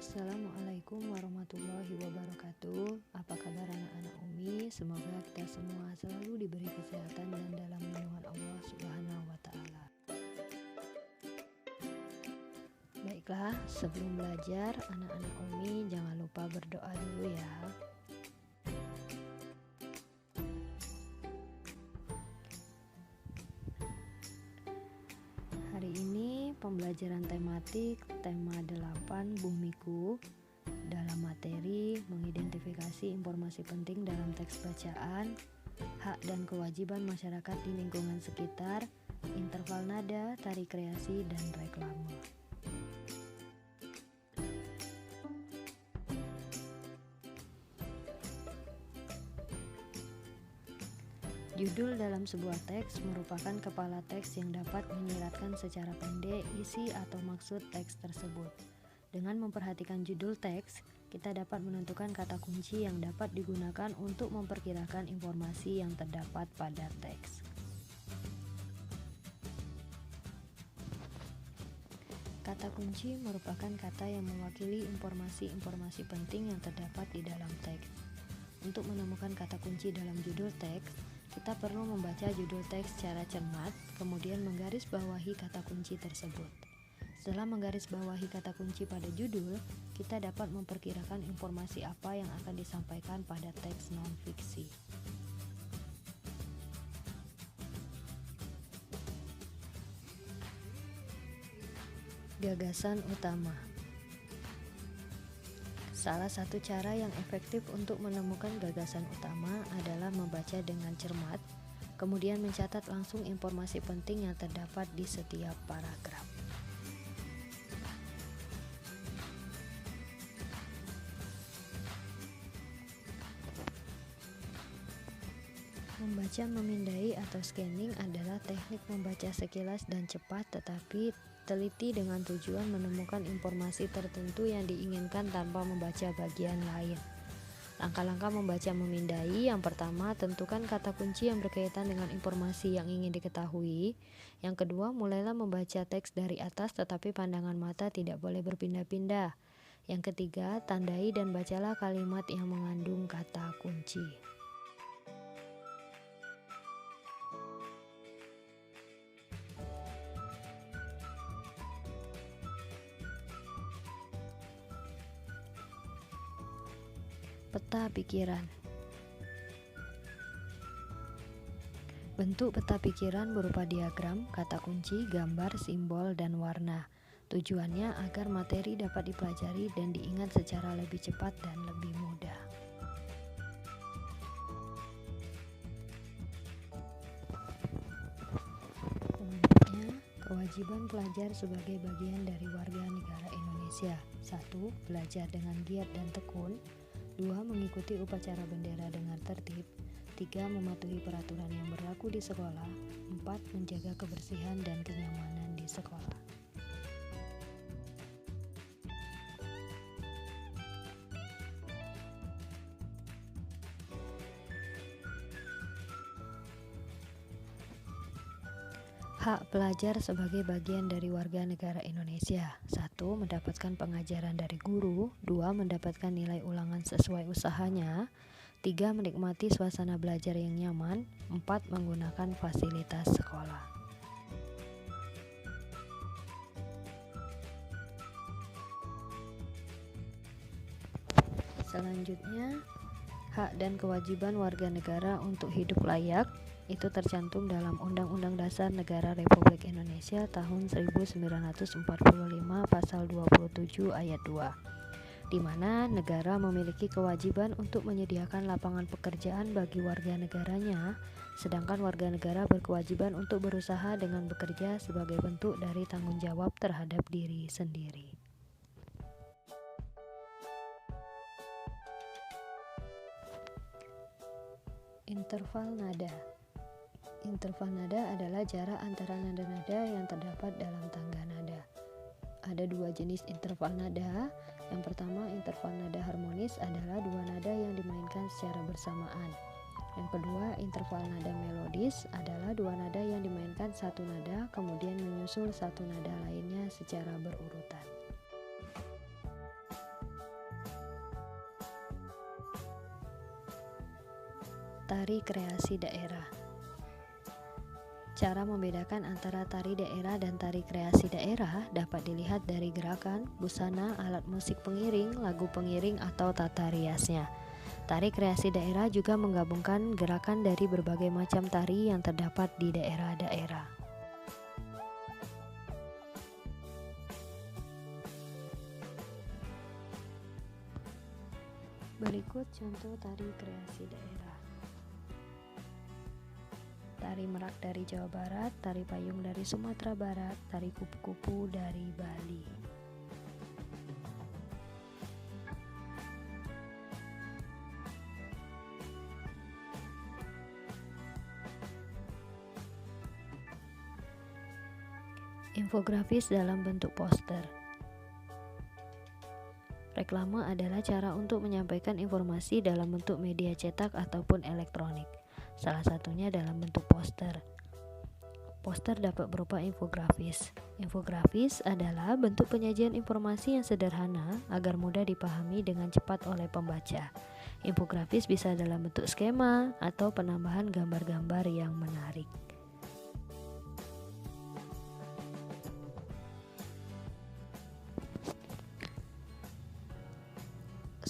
Assalamualaikum warahmatullahi wabarakatuh. Apa kabar anak-anak Umi? Semoga kita semua selalu diberi kesehatan dan dalam lindungan Allah Subhanahu wa Ta'ala. Baiklah, sebelum belajar, anak-anak Umi jangan lupa berdoa dulu ya. Hari ini pembelajaran tematik tema 8 Bumiku dalam materi mengidentifikasi informasi penting dalam teks bacaan, hak dan kewajiban masyarakat di lingkungan sekitar, interval nada, tari kreasi, dan reklame. Judul dalam sebuah teks merupakan kepala teks yang dapat menyiratkan secara pendek isi atau maksud teks tersebut. Dengan memperhatikan judul teks, kita dapat menentukan kata kunci yang dapat digunakan untuk memperkirakan informasi yang terdapat pada teks. Kata kunci merupakan kata yang mewakili informasi-informasi penting yang terdapat di dalam teks. Untuk menemukan kata kunci dalam judul teks, kita perlu membaca judul teks secara cermat, kemudian menggarisbawahi kata kunci tersebut. Setelah menggarisbawahi kata kunci pada judul, kita dapat memperkirakan informasi apa yang akan disampaikan pada teks non-fiksi. Gagasan utama. Salah satu cara yang efektif untuk menemukan gagasan utama adalah membaca dengan cermat, kemudian mencatat langsung informasi penting yang terdapat di setiap paragraf. Membaca memindai atau scanning adalah teknik membaca sekilas dan cepat tetapi teliti dengan tujuan menemukan informasi tertentu yang diinginkan tanpa membaca bagian lain. Langkah-langkah membaca memindai: yang pertama, tentukan kata kunci yang berkaitan dengan informasi yang ingin diketahui. Yang kedua, mulailah membaca teks dari atas tetapi pandangan mata tidak boleh berpindah-pindah. Yang ketiga, tandai dan bacalah kalimat yang mengandung kata kunci. Peta pikiran. Bentuk peta pikiran berupa diagram, kata kunci, gambar, simbol, dan warna. Tujuannya agar materi dapat dipelajari dan diingat secara lebih cepat dan lebih mudah. Selanjutnya, kewajiban pelajar sebagai bagian dari warga negara Indonesia. 1. Belajar dengan giat dan tekun. 2. Mengikuti upacara bendera dengan tertib. 3. Mematuhi peraturan yang berlaku di sekolah. 4. Menjaga kebersihan dan kenyamanan di sekolah. Hak pelajar sebagai bagian dari warga negara Indonesia. 1. Mendapatkan pengajaran dari guru. 2. Mendapatkan nilai ulangan sesuai usahanya. 3. Menikmati suasana belajar yang nyaman. 4. Menggunakan fasilitas sekolah. Selanjutnya, hak dan kewajiban warga negara untuk hidup layak. Itu tercantum dalam Undang-Undang Dasar Negara Republik Indonesia tahun 1945 pasal 27 ayat 2, di mana negara memiliki kewajiban untuk menyediakan lapangan pekerjaan bagi warga negaranya, sedangkan warga negara berkewajiban untuk berusaha dengan bekerja sebagai bentuk dari tanggung jawab terhadap diri sendiri. Interval nada. Interval nada adalah jarak antara nada-nada yang terdapat dalam tangga nada. Ada dua jenis interval nada. Yang pertama, interval nada harmonis adalah dua nada yang dimainkan secara bersamaan. Yang kedua, interval nada melodis adalah dua nada yang dimainkan satu nada kemudian menyusul satu nada lainnya secara berurutan. Tari kreasi daerah. Cara membedakan antara tari daerah dan tari kreasi daerah dapat dilihat dari gerakan, busana, alat musik pengiring, lagu pengiring, atau tata riasnya. Tari kreasi daerah juga menggabungkan gerakan dari berbagai macam tari yang terdapat di daerah-daerah. Berikut contoh tari kreasi daerah. Tari merak dari Jawa Barat, tari payung dari Sumatera Barat, tari kupu-kupu dari Bali. Infografis dalam bentuk poster. Reklame adalah cara untuk menyampaikan informasi dalam bentuk media cetak ataupun elektronik. Salah satunya dalam bentuk poster. Poster dapat berupa infografis. Infografis adalah bentuk penyajian informasi yang sederhana agar mudah dipahami dengan cepat oleh pembaca. Infografis bisa dalam bentuk skema atau penambahan gambar-gambar yang menarik.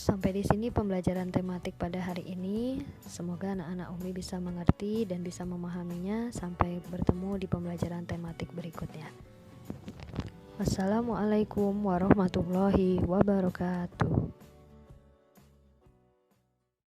Sampai di sini pembelajaran tematik pada hari ini. Semoga anak-anak Umi bisa mengerti dan bisa memahaminya. Sampai bertemu di pembelajaran tematik berikutnya. Wassalamualaikum warahmatullahi wabarakatuh.